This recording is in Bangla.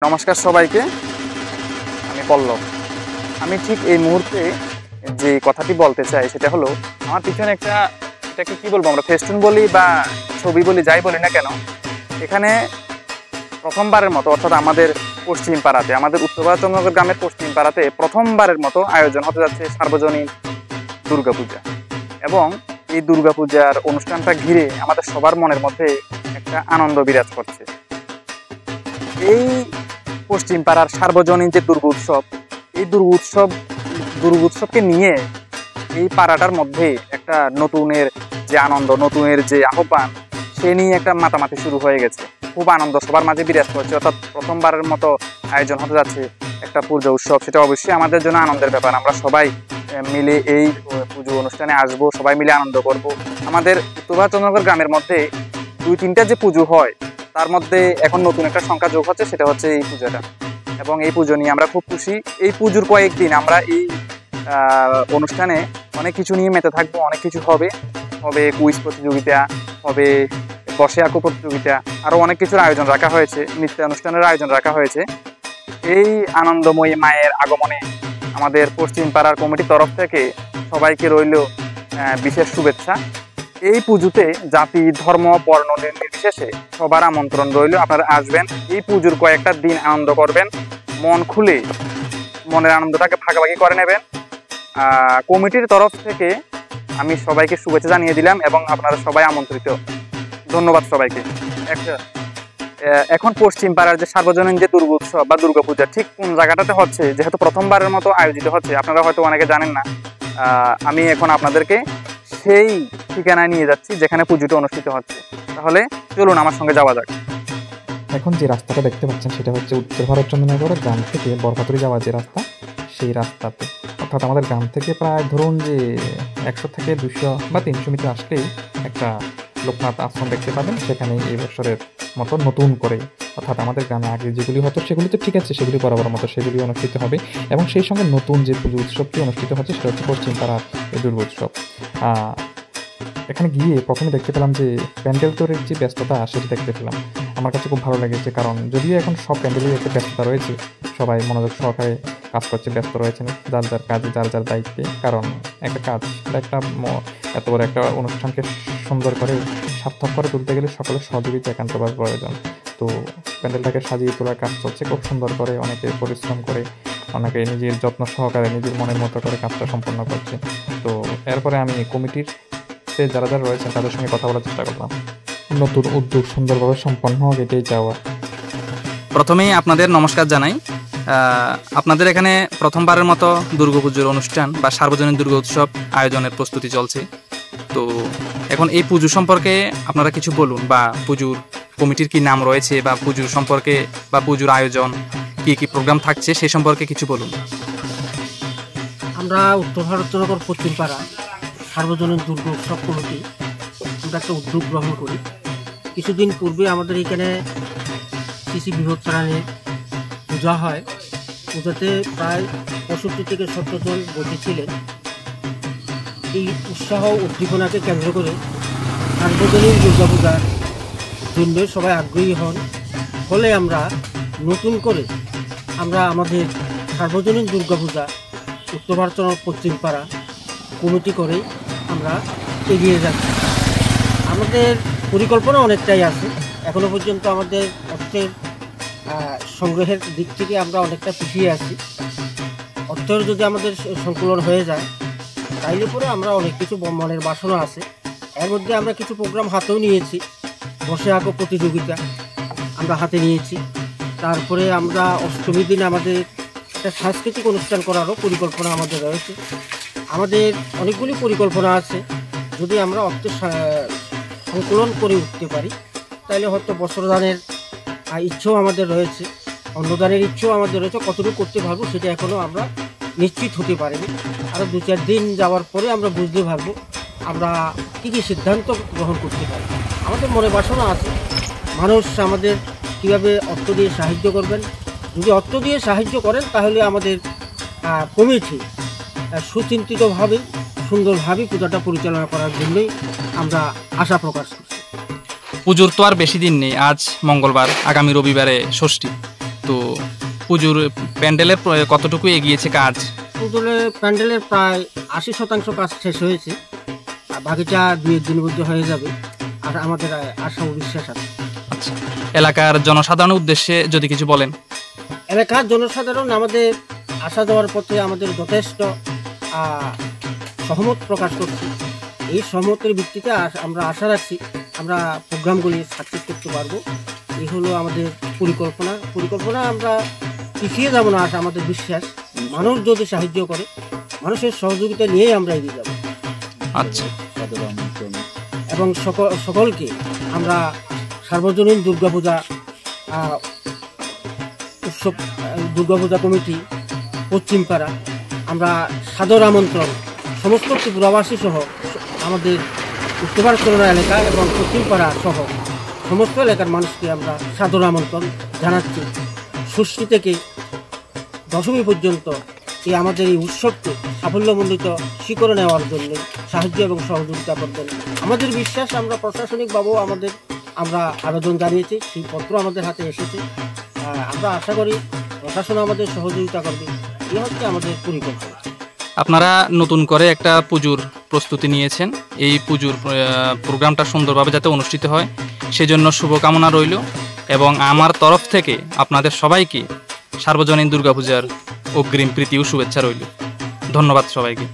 নমস্কার সবাইকে, আমি পল্লব। আমি ঠিক এই মুহূর্তে যে কথাটি বলতে চাই সেটা হলো, আমার পিছনে এটাকে কি বলবো, আমরা ফেস্টুন বলি বা ছবি বলি, যাই বলি না কেন, এখানে প্রথমবারের মতো, অর্থাৎ আমাদের পশ্চিম পাড়াতে, আমাদের উত্তর চন্দ্রনগর গ্রামের পশ্চিম পাড়াতে প্রথমবারের মতো আয়োজন হতে যাচ্ছে সার্বজনীন দুর্গাপূজা। এবং এই দুর্গাপূজার অনুষ্ঠানটা ঘিরে আমাদের সবার মনের মধ্যে একটা আনন্দ বিরাজ করছে। এই পশ্চিম পাড়ার সার্বজনীন যে দুর্গোৎসব, এই দুর্গোৎসবকে নিয়ে এই পাড়াটার মধ্যে একটা নতুনের যে আনন্দ, নতুনের যে আহ্বান, সে নিয়ে একটা মাতামাতি শুরু হয়ে গেছে। খুব আনন্দ সবার মাঝে বিরাজ করছে, অর্থাৎ প্রথমবারের মতো আয়োজন হতে যাচ্ছে একটা পুজো উৎসব। সেটা অবশ্যই আমাদের জন্য আনন্দের ব্যাপার। আমরা সবাই মিলে এই পুজো অনুষ্ঠানে আসবো, সবাই মিলে আনন্দ করব। আমাদের উত্তর চন্দ্রনগর গ্রামের মধ্যে 2-3টা যে পুজো হয়, তার মধ্যে এখন নতুন একটা সংখ্যা যোগ হচ্ছে, সেটা হচ্ছে এই পূজাটা। এবং এই পুজো নিয়ে আমরা খুব খুশি। এই পুজোর কয়েকদিন আমরা এই অনুষ্ঠানে অনেক কিছু নিয়ে মেতে থাকবো। অনেক কিছু হবে কুইজ প্রতিযোগিতা, হবে বসে আঁকো প্রতিযোগিতা, আরও অনেক কিছুর আয়োজন রাখা হয়েছে, নৃত্যানুষ্ঠানের আয়োজন রাখা হয়েছে। এই আনন্দময়ী মায়ের আগমনে আমাদের পশ্চিম পাড়ার কমিটির তরফ থেকে সবাইকে রইল বিশেষ শুভেচ্ছা। এই পুজোতে জাতি, ধর্ম, বর্ণ নির্বিশেষে সবার আমন্ত্রণ রইল। আপনারা আসবেন, এই পুজোর কয়েকটা দিন আনন্দ করবেন, মন খুলে মনের আনন্দটাকে ভাগাভাগি করে নেবেন। কমিটির তরফ থেকে আমি সবাইকে শুভেচ্ছা জানিয়ে দিলাম এবং আপনারা সবাই আমন্ত্রিত। ধন্যবাদ সবাইকে। এখন পশ্চিম পাড়ার যে সার্বজনীন যে দুর্গোৎসব বা দুর্গাপূজা ঠিক কোন জায়গাটাতে হচ্ছে, যেহেতু প্রথমবারের মতো আয়োজিত হচ্ছে, আপনারা হয়তো অনেকে জানেন না, আমি এখন আপনাদেরকে সেই ঠিকানায় নিয়ে যাচ্ছি যেখানে পুজোটা অনুষ্ঠিত হচ্ছে। তাহলে চলুন আমার সঙ্গে যাওয়া যাক। এখন যে রাস্তাটা দেখতে পাচ্ছেন সেটা হচ্ছে উত্তর চন্দ্রনগর গ্রাম থেকে বরপাতুরি যাওয়ার যে রাস্তা, সেই রাস্তাতে, অর্থাৎ আমাদের গ্রাম থেকে প্রায় ধরুন যে 100 থেকে 200 বা 300 মিটার আসলেই একটা লোকনাথ আশ্রম দেখতে পাবেন। সেখানে এই বছরের মতো নতুন করে, অর্থাৎ আমাদের গ্রামে আগে যেগুলি হতো সেগুলি তো ঠিক আছে, সেগুলি বরাবর মতো সেগুলি অনুষ্ঠিত হবে। এবং সেই সঙ্গে নতুন যে পুজো উৎসবটি অনুষ্ঠিত হচ্ছে সেটা হচ্ছে পশ্চিম পাড়ার এই দুর্গোৎসব। এখানে গিয়ে প্রথমে দেখতে পেলাম যে প্যান্ডেল তৈরির যে ব্যস্ততা, সেটা দেখতে পেলাম। আমার কাছে খুব ভালো লেগেছে, কারণ যদিও এখন সব প্যান্ডেলের একটা ব্যস্ততা রয়েছে, সবাই মনোযোগ সহকারে কাজ করছে, ব্যস্ত রয়েছেন যার যার কাজে, যার যার দায়িত্বে। কারণ একটা কাজ বা এত বড় একটা অনুষ্ঠানকে সুন্দর করে সার্থক করে তুলতে গেলে সকলের সহযোগিতা একান্তভাবে প্রয়োজন। তো প্যান্ডেলটাকে সাজিয়ে তোলার কাজ চলছে খুব সুন্দর করে, অনেকে পরিশ্রম করে, অনেকে নিজের যত্ন সহকারে নিজের মনের মতো করে কাজটা সম্পন্ন করছে। তো এরপরে আমি কমিটির যারা যারা রয়েছেন তাদের সঙ্গে কথা বলার চেষ্টা করলাম। নতুন উদ্যোগ সুন্দরভাবে সম্পন্ন হোক, এটাই চাওয়া। প্রথমেই আপনাদের নমস্কার জানাই। আপনাদের এখানে প্রথমবারের মতো দুর্গাপুজোর অনুষ্ঠান বা সার্বজনীন দুর্গা উৎসব আয়োজনের প্রস্তুতি চলছে। তো এখন এই পুজো সম্পর্কে আপনারা কিছু বলুন, বা পুজোর কমিটির কি নাম রয়েছে, বা পুজোর সম্পর্কে বা পুজোর আয়োজন কি কি প্রোগ্রাম থাকছে সেই সম্পর্কে কিছু বলুন। আমরা উত্তর চন্দ্রনগর পশ্চিম পাড়া সার্বজনীন দুর্গা উৎসব কমিটি আমরা একটা উদ্যোগ গ্রহণ করি। কিছুদিন পূর্বে আমাদের এখানে শ্রী বৃহত্তরায়ণের পূজা হয়। পূজাতে প্রায় 65 থেকে 70 জন বসেছিলেন। এই উৎসাহ উদ্দীপনাকে কেন্দ্র করে সার্বজনীন দুর্গাপূজার জন্য সবাই আগ্রহী হন। ফলে আমরা নতুন করে আমাদের সার্বজনীন দুর্গাপূজা উত্তর চন্দ্রনগর পশ্চিম পাড়া কমিটি করে আমরা এগিয়ে যাচ্ছি। আমাদের পরিকল্পনা অনেকটাই আছে। এখনও পর্যন্ত আমাদের অর্থের সংগ্রহের দিক থেকে আমরা অনেকটা পিছিয়ে আছি। অর্থের যদি আমাদের সংকুলন হয়ে যায়, তাইলে পরে আমরা অনেক কিছু মনের বাসনা আছে। এর মধ্যে আমরা কিছু প্রোগ্রাম হাতেও নিয়েছি। বসে আঁকো প্রতিযোগিতা আমরা হাতে নিয়েছি। তারপরে আমরা অষ্টমীর দিন আমাদের একটা সাংস্কৃতিক অনুষ্ঠান করারও পরিকল্পনা আমাদের রয়েছে। আমাদের অনেকগুলি পরিকল্পনা আছে। যদি আমরা অর্থের সংকলন করে উঠতে পারি, তাহলে হয়তো বস্ত্রদানের ইচ্ছেও আমাদের রয়েছে, অন্নদানের ইচ্ছেও আমাদের রয়েছে। কতটুকু করতে পারবো সেটা এখনও আমরা নিশ্চিত হতে পারিনি। আরও 2-4 দিন যাওয়ার পরে আমরা বুঝতে পারবো আমরা কী কী সিদ্ধান্ত গ্রহণ করতে পারি। আমাদের মনে বাসনা আছে, মানুষ আমাদের কীভাবে অর্থ দিয়ে সাহায্য করবেন। যদি অর্থ দিয়ে সাহায্য করেন, তাহলে আমাদের কমিটি সুচিন্তিতভাবে সুন্দরভাবে পূজাটা পরিচালনা করার জন্যই আমরা আশা প্রকাশ করছি। পুজোর তো আর বেশি দিন নেই, আজ মঙ্গলবার, আগামী রবিবারে ষষ্ঠী। তো পুজোর প্যান্ডেলের কতটুকু এগিয়েছে কাজ? প্যান্ডেলের প্রায় 80% কাজ শেষ হয়েছে, আর বাকিটা 2 দিনের মধ্যে হয়ে যাবে, আর আমাদের আশা ও বিশ্বাস আছে। আচ্ছা, এলাকার জনসাধারণের উদ্দেশ্যে যদি কিছু বলেন। এলাকার জনসাধারণ আমাদের আসা যাওয়ার পথে আমাদের যথেষ্ট সহমত প্রকাশ করছি। এই সহমতের ভিত্তিতে আমরা আশা রাখছি আমরা প্রোগ্রামগুলি সাকসেস করতে পারবো। এই হলো আমাদের পরিকল্পনা। আমরা পিছিয়ে যাবো না, আমাদের বিশ্বাস মানুষ যদি সাহায্য করে, মানুষের সহযোগিতা নিয়েই আমরা এগিয়ে যাব। আচ্ছা, এবং সকলকে আমরা সার্বজনীন দুর্গাপূজা উৎসব, দুর্গাপূজা কমিটি পশ্চিমপাড়া, আমরা সাদর আমন্ত্রণ সমস্ত ত্রিপুরাবাসী সহ আমাদের উত্তর ভারতচন্দ্র এলাকা এবং পশ্চিমপাড়া সহ সমস্ত এলাকার মানুষকে আমরা সাদর আমন্ত্রণ জানাচ্ছি। ষষ্ঠী থেকে দশমী পর্যন্ত আমাদের এই উৎসবকে সাফল্যমণ্ডিত শিখরে নেওয়ার জন্য সাহায্য এবং সহযোগিতা করবেন। আমাদের বিশ্বাস, আমরা প্রশাসনিকভাবেও আমরা আবেদন জানিয়েছি, সেই পত্র আমাদের হাতে এসেছে। আমরা আশা করি প্রশাসন আমাদের সহযোগিতা করবে। এই হচ্ছে আমাদের পরিকল্পনা। আপনারা নতুন করে একটা পুজোর প্রস্তুতি নিয়েছেন, এই পুজোর প্রোগ্রামটা সুন্দরভাবে যাতে অনুষ্ঠিত হয় সেজন্য শুভকামনা রইল, এবং আমার তরফ থেকে আপনাদের সবাইকে সার্বজনীন দুর্গাপূজার অগ্রিম প্রীতি ও শুভেচ্ছা রইল। ধন্যবাদ সবাইকে।